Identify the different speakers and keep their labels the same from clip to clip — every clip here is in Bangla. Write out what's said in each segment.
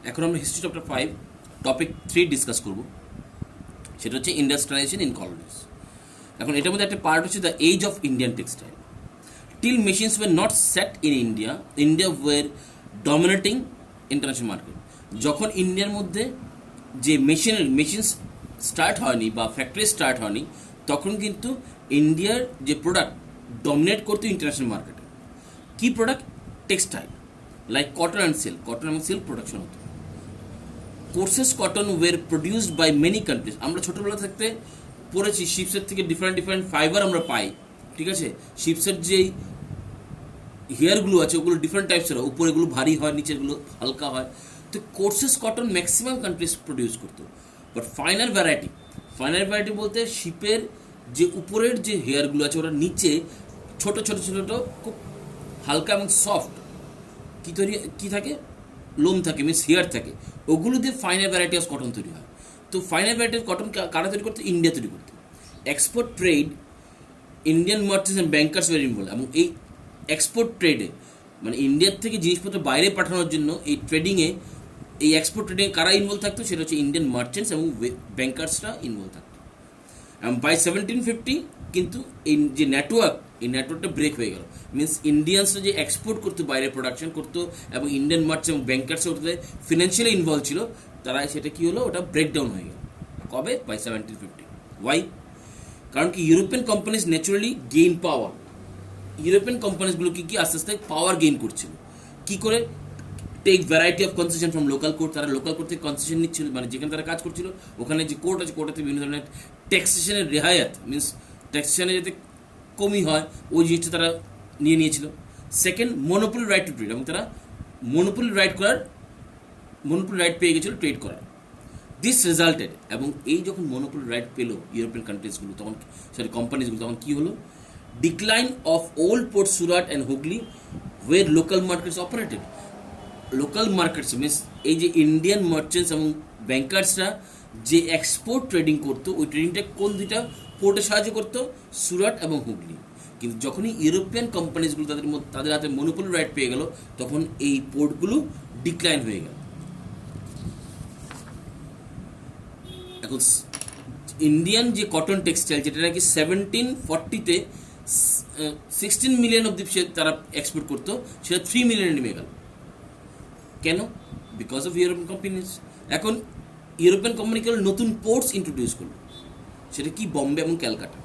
Speaker 1: এখন আমরা হিস্ট্রি চ্যাপ্টার 5 টপিক 3 ডিসকাস করব, সেটা হচ্ছে ইন্ডাস্ট্রিয়ালাইজেশন ইন কলোনিজ। এখন এটার মধ্যে একটা পার্ট হচ্ছে the edge of Indian textile. Till machines were not set in India, India were dominating international market. যখন ইন্ডিয়ার মধ্যে যে মেশিন স্টার্ট হয়নি বা ফ্যাক্টরি স্টার্ট হয়নি, তখন কিন্তু ইন্ডিয়ার যে প্রোডাক্ট ডমিনেট করতো ইন্টারন্যাশনাল মার্কেটে। কি product? Textile, like cotton and silk. Cotton এবং সিল্ক প্রোডাকশন হতো। Courses cotton were produced by many countries. আমরা ছোটোবেলা থাকতে পড়েছি শিপসের থেকে ডিফারেন্ট ডিফারেন্ট ফাইবার আমরা পাই, ঠিক আছে? শিপসের যেই হেয়ারগুলো আছে ওগুলো ডিফারেন্ট টাইপসের হয়, উপরেগুলো ভারী হয়, নিচেরগুলো হালকা হয়। তো courses cotton maximum countries produce করতো। বাট ফাইনাল ভ্যারাইটি বলতে শিপের যে উপরের যে হেয়ারগুলো আছে ওরা নিচে ছোট ছোট ছোট ছোট খুব হালকা এবং সফট কি থাকে, লোম থাকে, মিনস হেয়ার থাকে, ওগুলো দিয়ে ফাইনাল ভ্যারাইটি অফ কটন তৈরি হয়। তো ফাইনাল ভ্যারাইটি অফ কটন কারা তৈরি করতো? ইন্ডিয়া তৈরি করতো। Export trade, Indian merchants and bankers war involve. এবং এই এক্সপোর্ট ট্রেডে মানে ইন্ডিয়ার থেকে জিনিসপত্র বাইরে পাঠানোর জন্য এই ট্রেডিংয়ে, এই এক্সপোর্ট ট্রেডিংয়ে কারা ইনভলভ থাকতো? সেটা হচ্ছে ইন্ডিয়ান মার্চেন্টস এবং ব্যাংকার্সরা ইনভলভ থাকতো। এবং বাই 1750 কিন্তু এই যে এই নেটওয়ার্কটা ব্রেক হয়ে গেল। মিনস ইন্ডিয়ানসরা যে এক্সপোর্ট করতো, বাইরে প্রোডাকশন করতো, এবং ইন্ডিয়ান মার্চেন্ট এবং ব্যাংকার্স ওটাতে ফিনান্সিয়ালি ইনভলভ ছিল, তারা সেটা কী হলো, ওটা ব্রেকডাউন হয়ে গেল। কবে? বাই 1750। ওয়াই? কারণ কি European companies naturally gain power. European কোম্পানিজগুলো কি আস্তে আস্তে পাওয়ার গেইন করছিল। কি করে? Take variety of concession from local court. তারা লোকাল কোর্ট থেকে কনসেশন নিচ্ছিল, মানে যেখানে তারা কাজ করছিল ওখানে যে কোর্ট আছে, কোর্টেতে বিভিন্ন ধরনের ট্যাক্সেশনের রেহায়াত, মিনস ট্যাক্সেশনে যাতে কমই হয় ওই জিনিসটা তারা নিয়েছিল। Second, monopoly right to trade, এবং তারা মনোপলি রাইট পেয়ে গেছিলো ট্রেড করার। দিস রেজাল্টেড, এবং এই যখন মনোপলি রাইট পেলো ইউরোপিয়ান কান্ট্রিজগুলো, তখন কোম্পানিজগুলো, তখন কী হলো? Decline of old port Surat and Hooghly were local markets operated. Local markets means এই যে ইন্ডিয়ান মার্চেন্টস এবং ব্যাংকার্সরা যে এক্সপোর্ট ট্রেডিং করতো, ওই ট্রেডিংটা কোন দুইটা পোর্টে সাহায্য করতো? সুরাট এবং হুগলি। কিন্তু যখনই ইউরোপিয়ান কোম্পানিজগুলো তাদের হাতে মনোপলি রাইট পেয়ে গেল, তখন এই পোর্টগুলো ডিক্লাইন হয়ে গেল। এখন ইন্ডিয়ান যে কটন টেক্সটাইল, যেটা নাকি 1740-তে 16 মিলিয়ন অব্দি তারা এক্সপোর্ট করতো, সেটা 3 মিলিয়নে নেমে গেল। কেন? Because of European companies. এখন ইউরোপিয়ান কোম্পানিগুলো নতুন পোর্টস ইন্ট্রোডিউস করলো, সেটা কি? বোম্বে এবং Calcutta.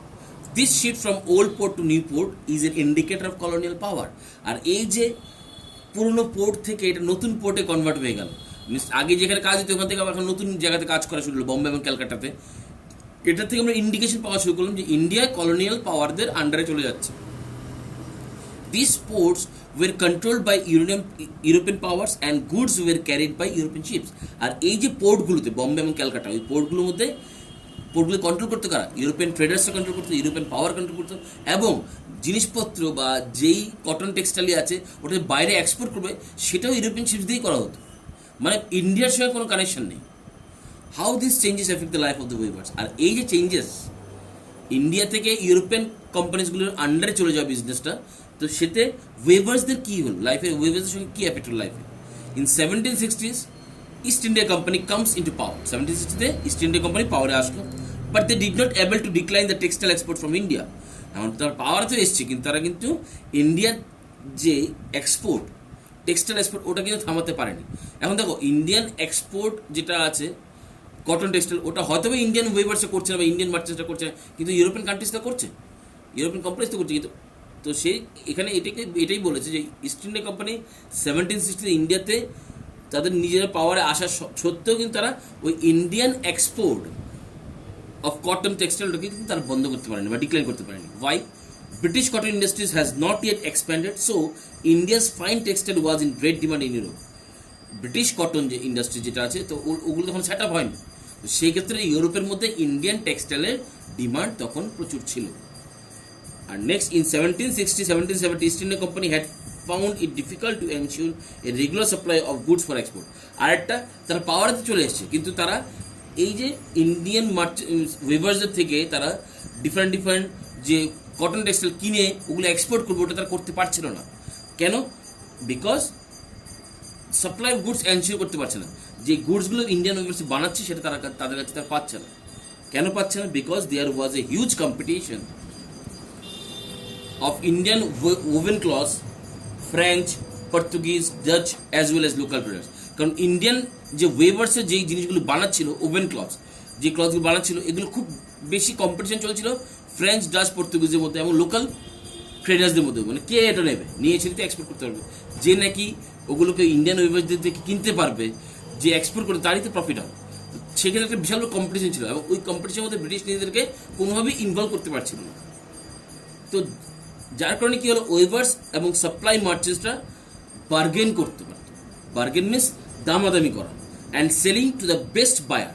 Speaker 1: This shift from old port to new port is an indicator of colonial power. আর এই যে পুরনো পোর্ট থেকে এটা নতুন পোর্টে কনভার্ট হয়ে গেল, মিনস আগে যেখানে কাজ হতো ওখান থেকে আবার এখন নতুন জায়গাতে কাজ করা শুরু হলো, বোম্বে এবং ক্যালকাটাতে। এটার থেকে আমরা ইন্ডিকেশন পাওয়া শুরু করলাম যে ইন্ডিয়া কলোনিয়াল পাওয়ারদের আন্ডারে চলে যাচ্ছে। These ports were controlled by European powers and goods were carried by European ships. আর এই যে পোর্টগুলোতে বোম্বে এবং ক্যালকাটা, ওই পোর্টগুলোর মধ্যে পোর্টগুলো কন্ট্রোল করতে কারা? ইউরোপিয়ান ট্রেডার্সরা কন্ট্রোল করতো, ইউরোপিয়ান পাওয়ার কন্ট্রোল করতো। এবং জিনিসপত্র বা যেই কটন টেক্সটাইল আছে ওটা বাইরে এক্সপোর্ট করবে, সেটাও ইউরোপিয়ান শিপস দিয়েই করা হতো। মানে ইন্ডিয়ার সঙ্গে কোনো কানেকশন নেই। How this changes effect the life of the weavers. আর এই যে চেঞ্জেস, ইন্ডিয়া থেকে ইউরোপিয়ান কোম্পানিজগুলোর আন্ডারে চলে যাওয়া বিজনেসটা, তো সেতে ওয়েভার্সদের কী হলো লাইফে, ওয়েভার্সদের সঙ্গে কী এফেক্ট হলো লাইফে? In 1760s East India company comes into power. 1760-তে ইস্ট ইন্ডিয়া কোম্পানি পাওয়ারে আসলো, but they did not able to decline the textile export from India. এখন তার পাওয়ার তো এসছে, কিন্তু তারা কিন্তু ইন্ডিয়ার যে এক্সপোর্ট, টেক্সটাইল এক্সপোর্ট, ওটা কিন্তু থামাতে পারেনি। এখন দেখো ইন্ডিয়ান এক্সপোর্ট যেটা আছে কটন টেক্সটাইল, ওটা হয়তো বা ইন্ডিয়ান ওয়েভার্সে করছে না বা ইন্ডিয়ান মার্চেন্টসটা করছে না, কিন্তু ইউরোপিয়ান কান্ট্রিজটা করছে, ইউরোপিয়ান কোম্পানিজ তো করছে। কিন্তু তো সে এখানে এটাই বলেছে যে ইস্ট ইন্ডিয়া কোম্পানি 1760 ইন্ডিয়াতে তাদের নিজেরা পাওয়ারে আসা সত্ত্বেও কিন্তু তারা ওই ইন্ডিয়ান এক্সপোর্ট অফ কটন টেক্সটাইলটাকে কিন্তু তারা বন্ধ করতে পারেনি বা ডিক্লাইন করতে পারেনি। Why? British cotton industries has not yet expanded, so India's fine textile was in great demand in Europe. British cotton যে ইন্ডাস্ট্রি যেটা আছে, তো ওগুলো তখন সেট আপ হয়নি, তো সেই ক্ষেত্রে ইউরোপের মধ্যে ইন্ডিয়ান টেক্সটাইলের ডিমান্ড তখন প্রচুর ছিল। আর next, in 1760-1770 East India company had found it difficult to ensure a regular supply of goods for export. আর একটা, তারা পাওয়ারেতে চলে এসছে, কিন্তু তারা এই যে ইন্ডিয়ান ওয়েভার্সদের থেকে তারা ডিফারেন্ট যে কটন টেক্সটাইল কিনে ওগুলো এক্সপোর্ট করবে, ওটা তারা করতে পারছিল না। কেন? Because supply of goods ensure করতে পারছে না, যে গুডসগুলো ইন্ডিয়ান ওয়েভার্স বানাচ্ছে সেটা তাদের কাছে তারা পাচ্ছে না। কেন পাচ্ছে না? Because there was a huge competition of Indian woven cloths, French, Portuguese, Dutch as well as local products. কারণ ইন্ডিয়ান যে ওয়েভার্সের যেই জিনিসগুলো বানাচ্ছিল, ওভেন ক্লথস যে ক্লথগুলো বানাচ্ছিল, এগুলো খুব বেশি কম্পিটিশন চলছিল ফ্রেঞ্চ, ডাচ, পর্তুগিজের মধ্যে এবং লোকাল ট্রেডার্সদের মধ্যে। মানে কে এটা নেবে, নিয়ে এসে এক্সপোর্ট করতে পারবে, যে নাকি ওগুলোকে ইন্ডিয়ান ওয়েভার্সদের থেকে কিনতে পারবে, যে এক্সপোর্ট করে তারই তো প্রফিট হবে। সেক্ষেত্রে একটা বিশাল কম্পিটিশন ছিল এবং ওই কম্পিটিশনের মধ্যে ব্রিটিশ নিজেদেরকে কোনোভাবেই ইনভলভ করতে পারছিল না। তো যার কারণে কি হলো, ওয়েভার্স এবং সাপ্লাই মার্চেন্টসরা বার্গেন করতে পারত। বার্গেন মিনস দামাদামি করা, and selling to the best buyer.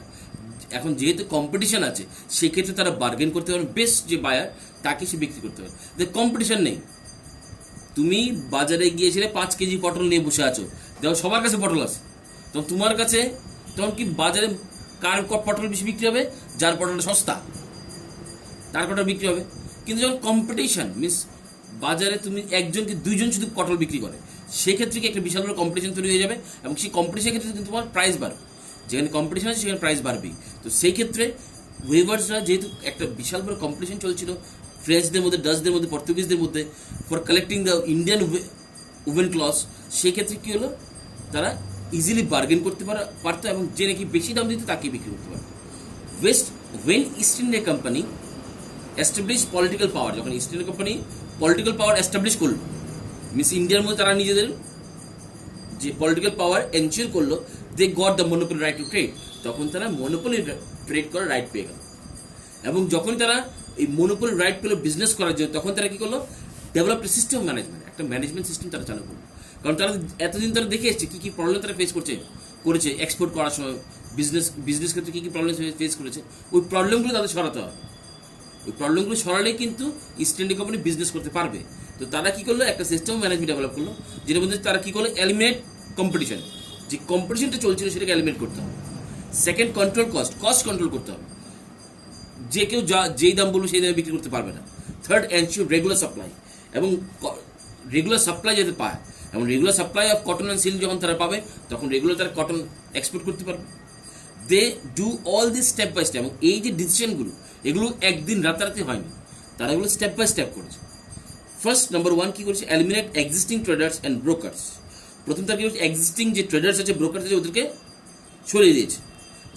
Speaker 1: এখন যেহেতু কম্পিটিশন আছে সেক্ষেত্রে তারা বার্গেন করতে পারে, বেস্ট যে বায়ার তাকে সে বিক্রি করতে পারে। যে কম্পিটিশন নেই, তুমি বাজারে গিয়েছিলে 5 কেজি পটল নিয়ে বসে আছো, দেখো সবার কাছে পটল আছে, তখন তোমার কাছে তখন কি বাজারে কার পটল বেশি বিক্রি হবে? যার পটলটা সস্তা তার পটল বিক্রি হবে। কিন্তু যখন কম্পিটিশন মিনস বাজারে তুমি একজন কি দুইজন শুধু পটল বিক্রি করে, সেক্ষেত্রে কি একটা বিশাল বড় কম্পিটিশন তৈরি হয়ে যাবে এবং সেই কম্পিটিশনের ক্ষেত্রে কিন্তু তোমার প্রাইস বাড়বে। যেখানে কম্পিটিশন আছে সেখানে প্রাইস বাড়বেই। তো সেই ক্ষেত্রে ওয়েভার্সরা যেহেতু একটা বিশাল বড় কম্পিটিশন চলছিল ফ্রেঞ্চদের মধ্যে, ডাচদের মধ্যে, পর্তুগিজদের মধ্যে for collecting the Indian oven clothes, সেক্ষেত্রে কী হলো, তারা ইজিলি বার্গেন করতে পারতো এবং যে নাকি বেশি দাম দিত তাকে বিক্রি করতে পারতো। When East India company establish political power, যখন East India company political power establish করলো, মিনস ইন্ডিয়ার মধ্যে তারা নিজেদের যে পলিটিক্যাল পাওয়ার এনশিওর করলো, they got the monopoly right to trade, তখন তারা মনোপলি ট্রেড করার রাইট পেয়ে গেল। এবং যখন তারা এই মনোপলি রাইট পেলো বিজনেস করার জন্য, তখন তারা কী করলো, ডেভেলপ সিস্টেম ম্যানেজমেন্ট, একটা ম্যানেজমেন্ট সিস্টেম তারা চালু করলো। কারণ তারা এতদিন তারা দেখে এসছে কী কী প্রবলেম তারা ফেস করেছে এক্সপোর্ট করার সময়, বিজনেস ক্ষেত্রে কী কী প্রবলেম ফেস করেছে, ওই প্রবলেমগুলো তাদের সরাতে হবে। ওই প্রবলেমগুলো সরালেই কিন্তু ইস্ট ইন্ডিয়া কোম্পানি বিজনেস করতে পারবে। তো তারা কী করলো, একটা সিস্টেম ম্যানেজমেন্ট ডেভেলপ করলো, যেটার মধ্যে তারা কী করলো, এলিমিনেট কম্পিটিশন, যে কম্পিটিশনটা চলছিল সেটাকে এলিমিনেট করতে হবে। সেকেন্ড, কন্ট্রোল কস্ট কন্ট্রোল করতে হবে, যে কেউ যেই দাম বলবে সেই দামে বিক্রি করতে পারবে না। থার্ড, এনশিওর রেগুলার সাপ্লাই, এবং রেগুলার সাপ্লাই যাতে পায়, এবং regular supply of cotton and silk যখন তারা পাবে তখন রেগুলার তারা কটন এক্সপোর্ট করতে পারবে। They do all this step by step, এবং এই যে ডিসিশনগুলো এগুলো একদিন রাতারাতি হয়নি, তারা এগুলো স্টেপ বাই স্টেপ করেছে। ফার্স্ট, নাম্বার 1 কী করেছে, eliminate existing traders and brokers. প্রথম তার কী হচ্ছে, এক্সিস্টিং যে ট্রেডার্স আছে, ব্রোকার্স আছে, ওদেরকে সরিয়ে দিয়েছে।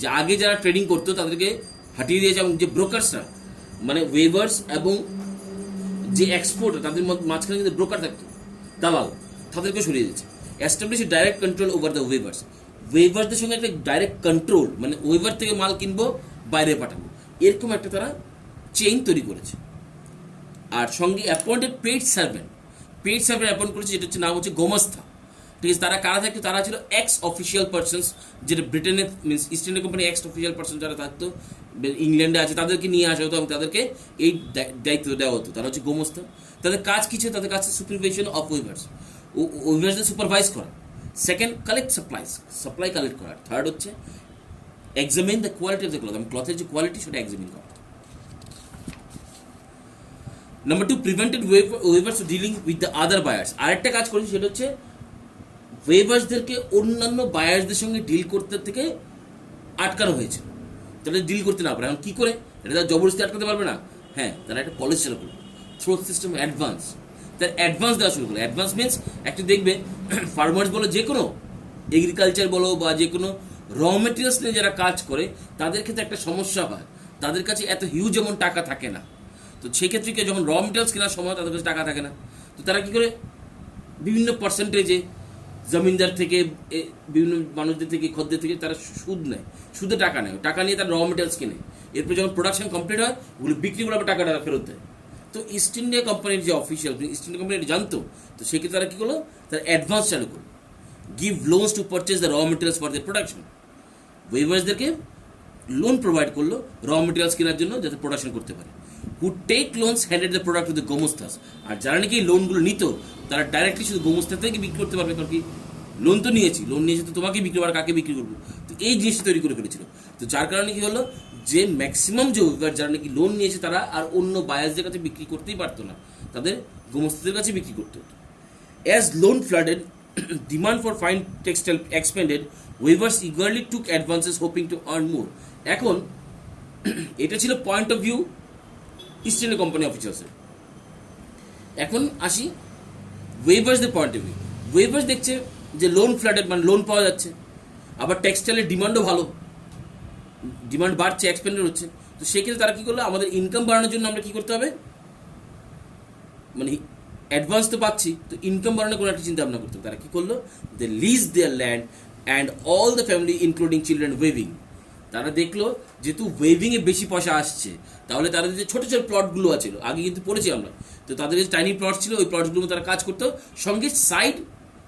Speaker 1: যে আগে যারা ট্রেডিং করতো তাদেরকে হাঁটিয়ে দিয়েছে, এবং যে ব্রোকার্সরা মানে ওয়েভার্স এবং যে এক্সপোর্টার তাদের মাঝখানে কিন্তু ব্রোকার থাকতো, দালাল, তাদেরকে সরিয়ে দিয়েছে। Establish direct control over the ওয়েভার্সদের সঙ্গে একটা ডাইরেক্ট কন্ট্রোল, মানে ওয়েভার থেকে মাল কিনবো বাইরে পাঠাবো, এরকম একটা তারা চেইন তৈরি করেছে। আর সঙ্গে অ্যাপয়েন্টেড পেইড সার্ভেন্ট অ্যাপয়েন্ট করেছে, যেটা হচ্ছে নাম হচ্ছে গোমস্থা। ঠিক আছে, তারা কারা থাকতো, তারা ছিল এক্স অফিসিয়াল পার্সনস, যেটা ব্রিটেনের means east India company x official person যারা থাকতো, ইংল্যান্ডে আছে, তাদেরকে নিয়ে আসা হতো এবং তাদেরকে এই দায়িত্ব দেওয়া হতো। তারা হচ্ছে গোমস্থা। তাদের কাজ কি ছিল, তাদের কাজ সুপারভিশন অফ ওয়েভার্সদের সুপারভাইজ করা। সেকেন্ড, কালেক্ট সাপ্লাই কালেক্ট করা। থার্ড হচ্ছে examine the quality of the cloth, এবং ক্লথের যে কোয়ালিটি সেটা এক্সামিন করা। Number 2, prevented weavers dealing with the other buyers. আরেকটা কাজ করেছে, সেটা হচ্ছে ওয়েভার্সদেরকে অন্যান্য বায়ার্সদের সঙ্গে ডিল করতে থেকে আটকানো হয়েছে, তাহলে ডিল করতে না পারে। এখন কী করে, এটা তারা জবরদস্তি আটকাতে পারবে না। হ্যাঁ, তারা একটা পলিসি চালু করলো, থ্রোথ সিস্টেম অ্যাডভান্স, তার অ্যাডভান্স দেওয়া শুরু করলো। অ্যাডভান্স মিনস একটা দেখবে ফার্মার্স বলো, যে কোনো এগ্রিকালচার বলো বা যে কোনো র মেটেরিয়ালস নিয়ে যারা কাজ করে তাদের ক্ষেত্রে একটা সমস্যা হয়, তাদের কাছে এত হিউজ অ্যামাউন্ট টাকা থাকে না। তো সেক্ষেত্রে কি, যখন র মেটেরিয়ালস কেনার সময় তাদের কাছে টাকা থাকে না, তো তারা কী করে, বিভিন্ন পার্সেন্টেজে জমিনদার থেকে, বিভিন্ন মানুষদের থেকে, খদ্দের থেকে তারা সুদ নেয়, সুদে টাকা নেয়, টাকা নিয়ে তারা র মেটেরিয়ালস কেনে, এরপর যখন প্রোডাকশন কমপ্লিট হয় ওগুলো বিক্রি করে আবার টাকাটা ফেরত দেয়। তো ইস্ট ইন্ডিয়া কোম্পানির যে অফিসিয়াল, ইস্ট ইন্ডিয়া কোম্পানি জানতো, তো সেক্ষেত্রে তারা কী করলো, তারা অ্যাডভান্স চালু করলো, give loans to purchase the raw materials for the production. ওয়েভার্সদেরকে লোন প্রোভাইড করলো র মেটেরিয়ালস কেনার জন্য, যাতে প্রোডাকশন করতে পারে। Who take loans handed the product to the gomasthas. আর যারা নাকি এই লোনগুলো নিত তারা ডাইরেক্টলি শুধু গোমস্তা থেকে বিক্রি করতে পারবে, কারণ কি লোন নিয়েছে তো তোমাকেই বিক্রি করার, কাকে বিক্রি করবো। তো এই জিনিসটা তৈরি করে ফেলেছিল। তো যার কারণে কি হলো, যে ম্যাক্সিমাম যে যারা নাকি লোন নিয়েছে তারা আর অন্য বায়ার্সদের কাছে বিক্রি করতেই পারতো না, তাদের গোমস্তাদের কাছে বিক্রি করতে হতো। As loan flooded demand for fine textile expanded, weavers eagerly took advances hoping to earn more. এখন এটা ছিল point of view East India company অফিসার্সের। এখন আসি ওয়েভার্সদের পয়েন্ট অফ ভিউ। ওয়েভার্স দেখছে যে লোন ফ্ল্যাটেড, মানে লোন পাওয়া যাচ্ছে, আবার টেক্সটাইলের ডিমান্ডও ভালো, ডিমান্ড বাড়ছে, এক্সপেন্ডেড হচ্ছে। তো সেক্ষেত্রে তারা কী করলো, আমাদের ইনকাম বাড়ানোর জন্য আমরা কী করতে হবে, মানে অ্যাডভান্স তো পাচ্ছি, তো ইনকাম বাড়ানোর কোনো একটা চিন্তা ভাবনা করতে হবে। তারা কী করলো, they lease their land and all the family including children weaving. তারা দেখলো যেহেতু ওয়েভিংয়ে বেশি পয়সা আসছে, তাহলে তাদের যে ছোটো ছোটো প্লটগুলো আছে, আগে কিন্তু পড়েছি আমরা, তো তাদের যে টাইনি প্লট ছিল ওই প্লটগুলো তারা কাজ করতো, সঙ্গে সাইড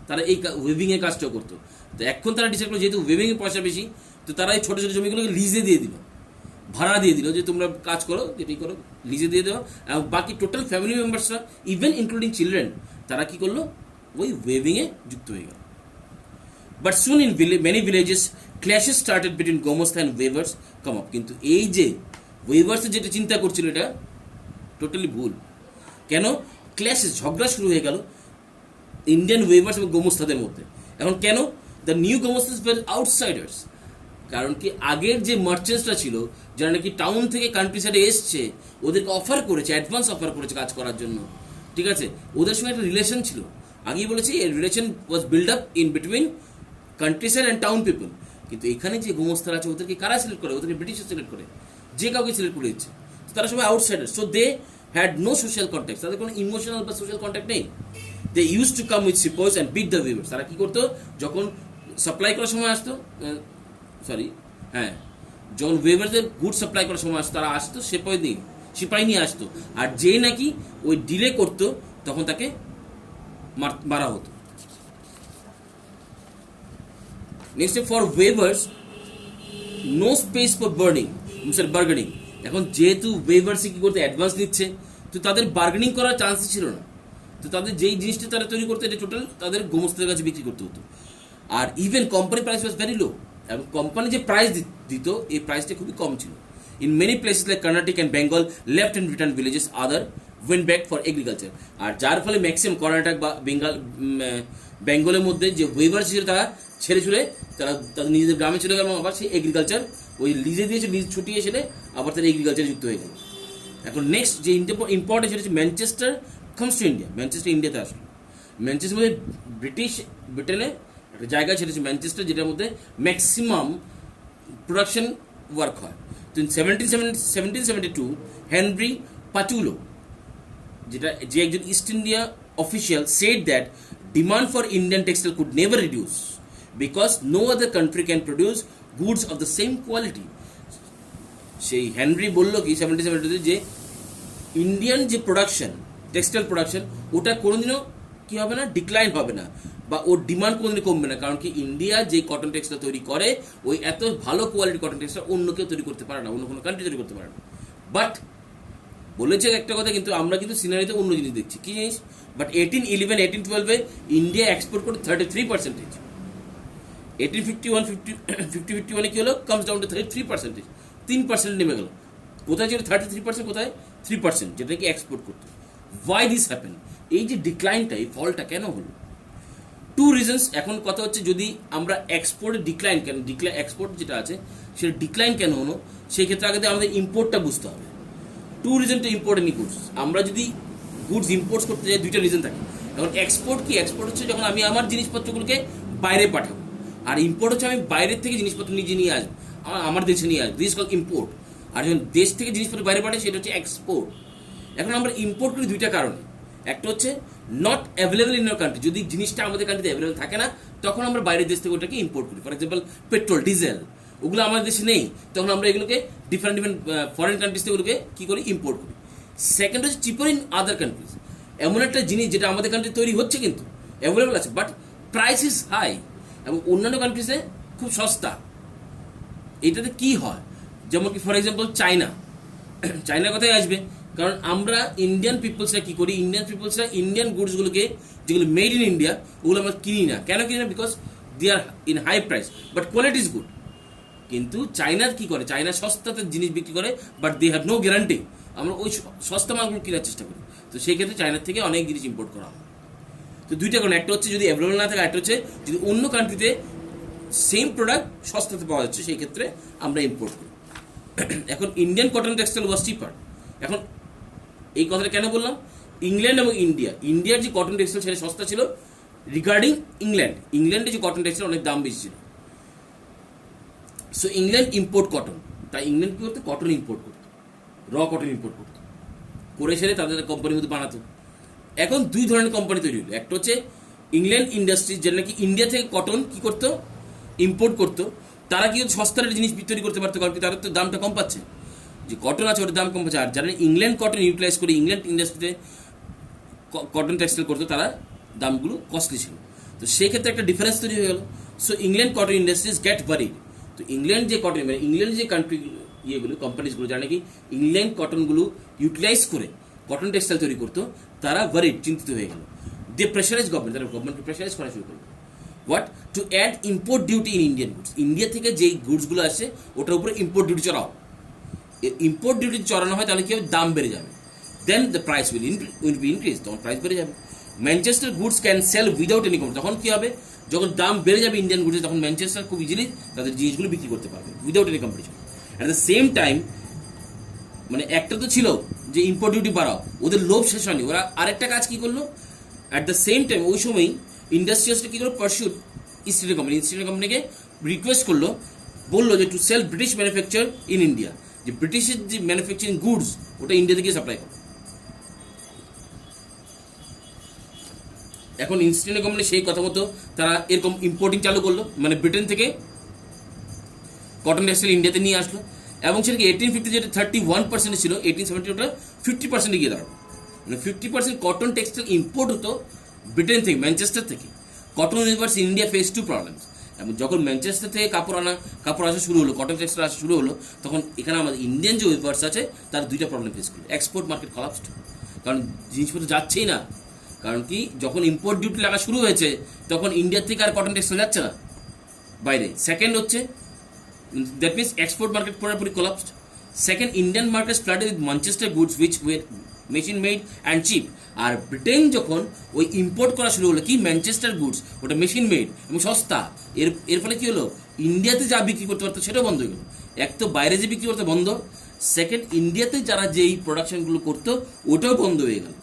Speaker 1: তারা এই ওয়েভিংয়ের কাজটাও করতো। তো এখন তারা ডিসাইড করলো যেহেতু ওয়েভিংয়ে পয়সা বেশি, তো তারা এই ছোটো ছোটো জমিগুলোকে লিজে দিয়ে দিল, ভাড়া দিয়ে দিল, যে তোমরা কাজ করো, যেটাই করো লিজে দিয়ে দেওয়া। এবং বাকি টোটাল ফ্যামিলি মেম্বার্সরা, ইভেন ইনক্লুডিং চিলড্রেন, তারা কী করলো, ওই ওয়েভিংয়ে যুক্ত হয়ে গেল। But soon in many villages clashes started between gomastha and weavers come up. কিন্তু এই যে ওয়েভার্সের যেটা চিন্তা করছিল, এটা টোটালি ভুল। কেন? ক্ল্যাশেস, ঝগড়া শুরু হয়ে গেল ইন্ডিয়ান ওয়েভার্স এবং গোমস্তাদের মধ্যে। এখন কেন? The new gomasthas were outsiders. কারণ কি, আগের যে মার্চেন্টসরা ছিল, যারা নাকি টাউন থেকে কান্ট্রি সাইডে এসছে, ওদেরকে অফার করেছে, অ্যাডভান্স অফার করেছে কাজ করার জন্য, ঠিক আছে, ওদের সঙ্গে একটা রিলেশন ছিল। আগেই বলেছি, এই relation was build up in between country side and town people. কিন্তু এখানে যে গোমস্তারা আছে, ওদেরকে কারা সিলেক্ট করে? ওদেরকে ব্রিটিশরা সিলেক্ট করে, যে কাউকে সিলেক্ট করে দিচ্ছে। তারা সবাই outsider, so they had no social contact, তাদের কোনো ইমোশনাল বা সোশ্যাল কন্ট্যাক্ট নেই। They use to come with sepoys and beat the weavers. তারা কী করতো, যখন সাপ্লাই করার সময় আসতো, যখন ওয়েভারদের গুড সাপ্লাই করার সময় আসতো, তারা আসতো সিপাই নিয়ে আসতো, আর যে নাকি ওই ডিলে করতো, তখন তাকে মারা হতো। Next, for weavers no space for bargaining. এখন যেহেতু ওয়েভার্সে কী করতে, অ্যাডভান্স নিচ্ছে, তো তাদের বার্গেনিং করার চান্সই ছিল না। তো তাদের যেই জিনিসটা তারা তৈরি করতো, এটা টোটাল তাদের গোমস্তাদের কাছে বিক্রি করতে হতো। আর even company price was very low, এবং কোম্পানি যে প্রাইস দিত, এই প্রাইসটা খুবই কম ছিল। In many places like Karnataka and Bengal, left and return villages other went back for agriculture. আর যার ফলে ম্যাক্সিমাম কর্ণাটক বা বেঙ্গলের মধ্যে যে ওয়েভার্স ছিল, তারা ছেড়ে ছুড়ে তারা তাদের নিজেদের গ্রামে চলে গেল, আবার সেই এগ্রিকালচার ওই লিজে দিয়েছে, লিজ ছুটিয়ে ছেড়ে আবার তারা এগ্রিকালচারে যুক্ত হয়ে গেল। এখন নেক্সট যে ইম্পর্টেন্ট, সেটা হচ্ছে Manchester comes to India. Manchester ইন্ডিয়াতে আসলো। ম্যানচেস্টার মধ্যে ব্রিটেনে একটা জায়গা, সেটা হচ্ছে ম্যানচেস্টার, যেটার মধ্যে ম্যাক্সিমাম প্রোডাকশন ওয়ার্ক হয়। তো 1772 হেনরি পাটুলো, যে একজন East India official, said that demand for Indian textile could never reduce because no other country can produce goods of the same quality. সেই হেনরি বললো কি 1772 যে ইন্ডিয়ান যে প্রোডাকশন, টেক্সটাইল প্রোডাকশন, ওটা কোনোদিনও কী হবে না, ডিক্লাইন হবে না, বা ওর ডিমান্ড কোনোদিনও কমবে না। কারণ কি, ইন্ডিয়া যে কটন টেক্সটাইল তৈরি করে, ওই এত ভালো কোয়ালিটি কটন টেক্সটাইল অন্য কেউ তৈরি করতে পারে না, অন্য কোনো কান্ট্রি তৈরি করতে পারে না। বাট বলেছে একটা কথা, কিন্তু আমরা কিন্তু সিনারিতে অন্য জিনিস দেখছি। কী জিনিস? বাট 1811, 1812 ইন্ডিয়া এক্সপোর্ট করে 33%। 1851 কী হলো, কামস ডাউন টু 33%, 3% নেমে গেল। কোথায় ছিল 33%, কোথায় 3%, যেটা কি এক্সপোর্ট করতো। Why this happen? এই যে ডিক্লাইনটা, এই ফলটা কেন হলো? Two reasons. এখন কথা হচ্ছে, যদি আমরা এক্সপোর্টের ডিক্লাইন কেন, এক্সপোর্ট যেটা আছে সেটা ডিক্লাইন কেন হলো, সেই ক্ষেত্রে আগে আমাদের ইম্পোর্টটা বুঝতে হবে। Two reason to import any goods. আমরা যদি গুডস ইম্পোর্ট করতে যাই, দুইটা রিজন থাকে। এখন এক্সপোর্ট কি? এক্সপোর্ট হচ্ছে যখন আমি আমার জিনিসপত্রগুলোকে বাইরে পাঠাবো, আর ইম্পোর্ট হচ্ছে আমি বাইরের থেকে জিনিসপত্র নিজে নিয়ে আসবো, আমার দেশে নিয়ে আসবো, দিস কল ইম্পোর্ট। আর যখন দেশ থেকে জিনিসপত্র বাইরে পাঠাই, সেটা হচ্ছে এক্সপোর্ট। এখন আমরা ইম্পোর্ট করি দুইটা কারণে। একটা হচ্ছে not available in our country, যদি জিনিসটা আমাদের কান্ট্রিতে অ্যাভেলেবল থাকে না, তখন আমরা বাইরের দেশ থেকে ওটাকে ইম্পোর্ট করি। ফর এক্সাম্পল পেট্রোল, ডিজেল, ওগুলো আমাদের দেশে নেই, তখন আমরা এগুলোকে ডিফারেন্ট ফরেন কান্ট্রিজ থেকে ওগুলোকে কী করি, ইম্পোর্ট করি। সেকেন্ড হচ্ছে চিপার ইন আদার কান্ট্রিজ। এমন একটা জিনিস যেটা আমাদের কান্ট্রি তৈরি হচ্ছে, কিন্তু অ্যাভেলেবল আছে, বাট প্রাইস ইজ হাই, এবং অন্যান্য কান্ট্রিজে খুব সস্তা। এটাতে কি হয়, যেমন কি ফর এক্সাম্পল চায়না কথাই আসবে। কারণ আমরা ইন্ডিয়ান পিপলসরা কী করি, ইন্ডিয়ান গুডসগুলোকে, যেগুলো মেড ইন ইন্ডিয়া, ওগুলো আমরা কিনি না। কেন কিনি না? Because they are in high price, but quality is good. কিন্তু চায়নার কী করে, চায়না সস্তাতে জিনিস বিক্রি করে, but they have no guarantee. আমরা ওই সস্তা মালগুলো কেনার চেষ্টা করি, তো সেই ক্ষেত্রে চায়নার থেকে অনেক জিনিস ইম্পোর্ট করা হয়। তো দুইটা কারণ, একটা হচ্ছে যদি অ্যাভেলেবল না থাকে, একটা হচ্ছে যদি অন্য কান্ট্রিতে সেম প্রোডাক্ট সস্তাতে পাওয়া যাচ্ছে সেই ক্ষেত্রে আমরা ইম্পোর্ট করি। এখন ইন্ডিয়ান কটন টেক্সটাইল ওয়াজ চিপার। এখন এই কথাটা কেন বললাম, ইংল্যান্ড এবং ইন্ডিয়ার যে কটন টেক্সটাইল সেটা সস্তা ছিল রিগার্ডিং ইংল্যান্ডে যে কটন টেক্সটাইল অনেক দাম বেশি ছিল। সো ইংল্যান্ড ইম্পোর্ট কটন, তাই ইংল্যান্ড কী করতো, কটন ইম্পোর্ট করতো, কটন ইম্পোর্ট করতো, করে সেরে তাদের কোম্পানির মধ্যে বানাতো। এখন দুই ধরনের কোম্পানি তৈরি হলো, একটা হচ্ছে ইংল্যান্ড ইন্ডাস্ট্রিজ, যেটা নাকি ইন্ডিয়া থেকে কটন কী করতো, ইম্পোর্ট করতো। তারা কি সস্তার জিনিস তৈরি করতে পারতো, কারণ কি তারা তো দামটা কম পাচ্ছে, যে কটন আছে ওটার দাম কম পাচ্ছে। আর যারা ইংল্যান্ড কটন ইউটিলাইজ করে ইংল্যান্ড ইন্ডাস্ট্রিতে কটন টেক্সটাইল করতো, তারা দামগুলো কস্টলি ছিল। তো সেক্ষেত্রে একটা ডিফারেন্স তৈরি হয়ে গেল। So England cotton industries get worried. তো ইংল্যান্ড যে কটন, মানে ইংল্যান্ড যে কান্ট্রি ইয়েগুলো কোম্পানিজগুলো যারা নাকি ইংল্যান্ড কটনগুলো ইউটিলাইজ করে কটন টেক্সটাইল তৈরি করতো, তারা ওয়ারিড, চিন্তিত হয়ে গেল। দে প্রেশারাইজ গভর্নমেন্ট, তারা গভর্নমেন্টকে প্রেশারাইজ করা শুরু করলো। What? To add import duty in Indian goods. India থেকে যেই গুডসগুলো আসে ওটার উপরে ইম্পোর্ট ডিউটি চড়াও। ইম্পোর্ট ডিউটি চড়ানো হয় তাহলে কি হবে, দাম বেড়ে যাবে। Then the price will be increase, তখন প্রাইস বেড়ে যাবে। Manchester goods can sell without any competition. তখন কি হবে, যখন দাম বেড়ে যাবে ইন্ডিয়ান গুডসে, তখন ম্যানচেস্টার খুব ইজিলি তাদের জিনিসগুলো বিক্রি করতে পারবে without any competition. At the same time, মানে একটা তো ছিল যে ইম্পোর্ট ডিউটি বাড়াও, ওদের লোভ শেষ হয়নি, ওরা আরেকটা কাজ কি করলো, অ্যাট দ্য সেম টাইম ওই সময়ই ইন্ডাস্ট্রিয়ালসটা কী করলো, পারস্যুট ইস্ট ইন্ডিয়া কোম্পানিকে রিকোয়েস্ট করলো, বললো যে to sell British manufacture in India, যে ব্রিটিশের যে ম্যানুফ্যাকচারিং গুডস ওটা ইন্ডিয়া থেকে সাপ্লাই করো। এখন ইস্ট ইন্ডিয়া কোম্পানি সেই কথা মতো তারা এরকম ইম্পোর্টিং চালু করলো, মানে ব্রিটেন থেকে কটন টেক্সটাইল ইন্ডিয়াতে নিয়ে আসলো, এবং সেটাকে 1850 যেটা 31% ছিল, 1870 ওটা 50% গিয়ে দাঁড়ালো। মানে 50% কটন টেক্সটাইল ইম্পোর্ট হতো ব্রিটেন থেকে, ম্যানচেস্টার থেকে। Cotton universe in India face two problems. এবং যখন ম্যানচেস্টার থেকে কাপড় আসা শুরু হলো, কটন টেক্সটাইল আসা শুরু হলো, তখন এখানে আমাদের ইন্ডিয়ান যে ওয়েভার্স আছে তার দুইটা প্রবলেম ফেস করলো। এক্সপোর্ট মার্কেট কলাপসড, কারণ জিনিসপত্র যাচ্ছেই না। কারণ কি, যখন ইম্পোর্ট ডিউটি লাগা শুরু হয়েছে তখন ইন্ডিয়া থেকে আর কটন টেক্সটাইল যাচ্ছে না বাইরে। সেকেন্ড হচ্ছে, দ্যাট মিনস এক্সপোর্ট মার্কেট পুরোপুরি collapsed. Second, Indian market flooded with Manchester goods which were machine made and cheap. আর ব্রিটেন যখন ওই ইম্পোর্ট করা শুরু হলো কি ম্যানচেস্টার গুডস, ওটা মেশিন মেড এবং সস্তা, এর ফলে কি হলো, ইন্ডিয়াতে যা বিক্রি করতে পারতো সেটাও বন্ধ হয়ে গেলো। এক তো বাইরে যে বিক্রি করতে বন্ধ, সেকেন্ড ইন্ডিয়াতে যারা যেই প্রোডাকশনগুলো করতো ওটাও বন্ধ হয়ে গেল।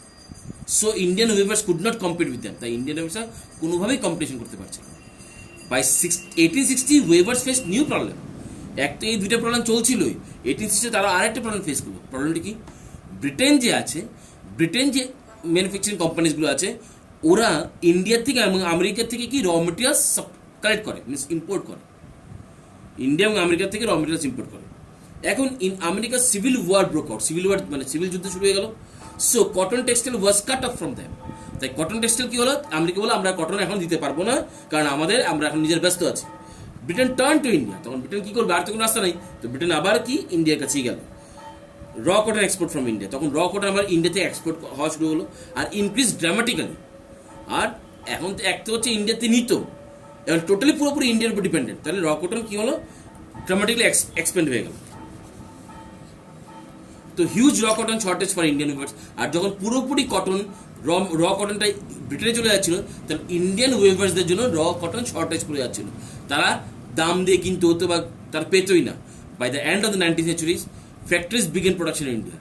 Speaker 1: So Indian weavers could not compete with them, তাই ইন্ডিয়ান ওয়েভার্সরা কোনোভাবেই কম্পিটিশন করতে পারছে না। By 1860 weavers face new problem. এক তো এই দুইটা প্রবলেম চলছিলই, 1860 তারা আরেকটা প্রবলেম ফেস করলো। প্রবলেমটা কি, ব্রিটেন যে ম্যানুফ্যাকচারিং কোম্পানিজগুলো আছে, ওরা ইন্ডিয়া থেকে এবং আমেরিকা থেকে কি র মেটেরিয়ালস কালেক্ট করে, মিনস ইম্পোর্ট করে। ইন্ডিয়া এবং আমেরিকা থেকে র মেটেরিয়ালস ইম্পোর্ট করে। এখন America civil war broke out, মানে সিভিল যুদ্ধ শুরু হয়ে গেল। So cotton textile was cut off from them. তাই কটন টেক্সটাইল কি হলো, আমেরিকা বলো আমরা কটন এখন দিতে পারবো না, কারণ আমরা এখন নিজের ব্যস্ত আছি। ব্রিটেন টার্ন টু ইন্ডিয়া, তখন ব্রিটেন কি করবে, আর তো কোনো রাস্তা নেই, তো ব্রিটেন আবার কি ইন্ডিয়ার কাছেই গেল। র কটন এক্সপোর্ট ফ্রম ইন্ডিয়া, তখন র কটন আমার ইন্ডিয়াতে এক্সপোর্ট হওয়া শুরু হলো, আর ইনক্রিজ ড্রামাটিক্যালি। আর এখন তো একটা হচ্ছে ইন্ডিয়াতে নিত, এখন টোটালি পুরোপুরি ইন্ডিয়ার উপর ডিপেন্ডেন্ট, তাহলে র কটন কি হলো, ড্রামাটিক্যালি এক্সপেন্ড হয়ে গেল। তো huge raw cotton shortage for Indian weavers. আর যখন পুরোপুরি কটন র কটনটা ব্রিটেনে চলে যাচ্ছিল, তাহলে ইন্ডিয়ান ওয়েভার্সদের জন্য র কটন শর্টেজ পড়ে যাচ্ছিল, তারা দাম দিয়ে কিনতে হতো বা তার পেতই না। By the end of the 19th century factories began production in India.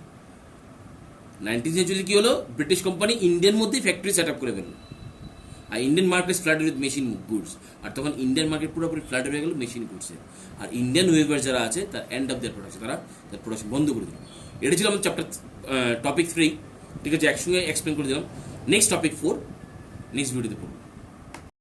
Speaker 1: 19th century কি হলো, ব্রিটিশ কোম্পানি ইন্ডিয়ার মধ্যেই ফ্যাক্টরি সেট আপ করে ফেললো, আর Indian market flooded with machine goods. আর তখন ইন্ডিয়ান মার্কেট পুরোপুরি ফ্লাডেড হয়ে গেল মেশিন গুডসে। আর ইন্ডিয়ান ওয়েভার্স যারা আছে তার এন্ড অফ দেয়ার প্রোডাকশন, তারা তার প্রোডাকশন বন্ধ করে দিল। এটা ছিল আমাদের চ্যাপ্টার টপিক 3, ঠিক আছে, একসঙ্গে এক্সপ্লেন করে দিলাম। নেক্সট টপিক 4 নেক্সট ভিডিওতে পড়ব।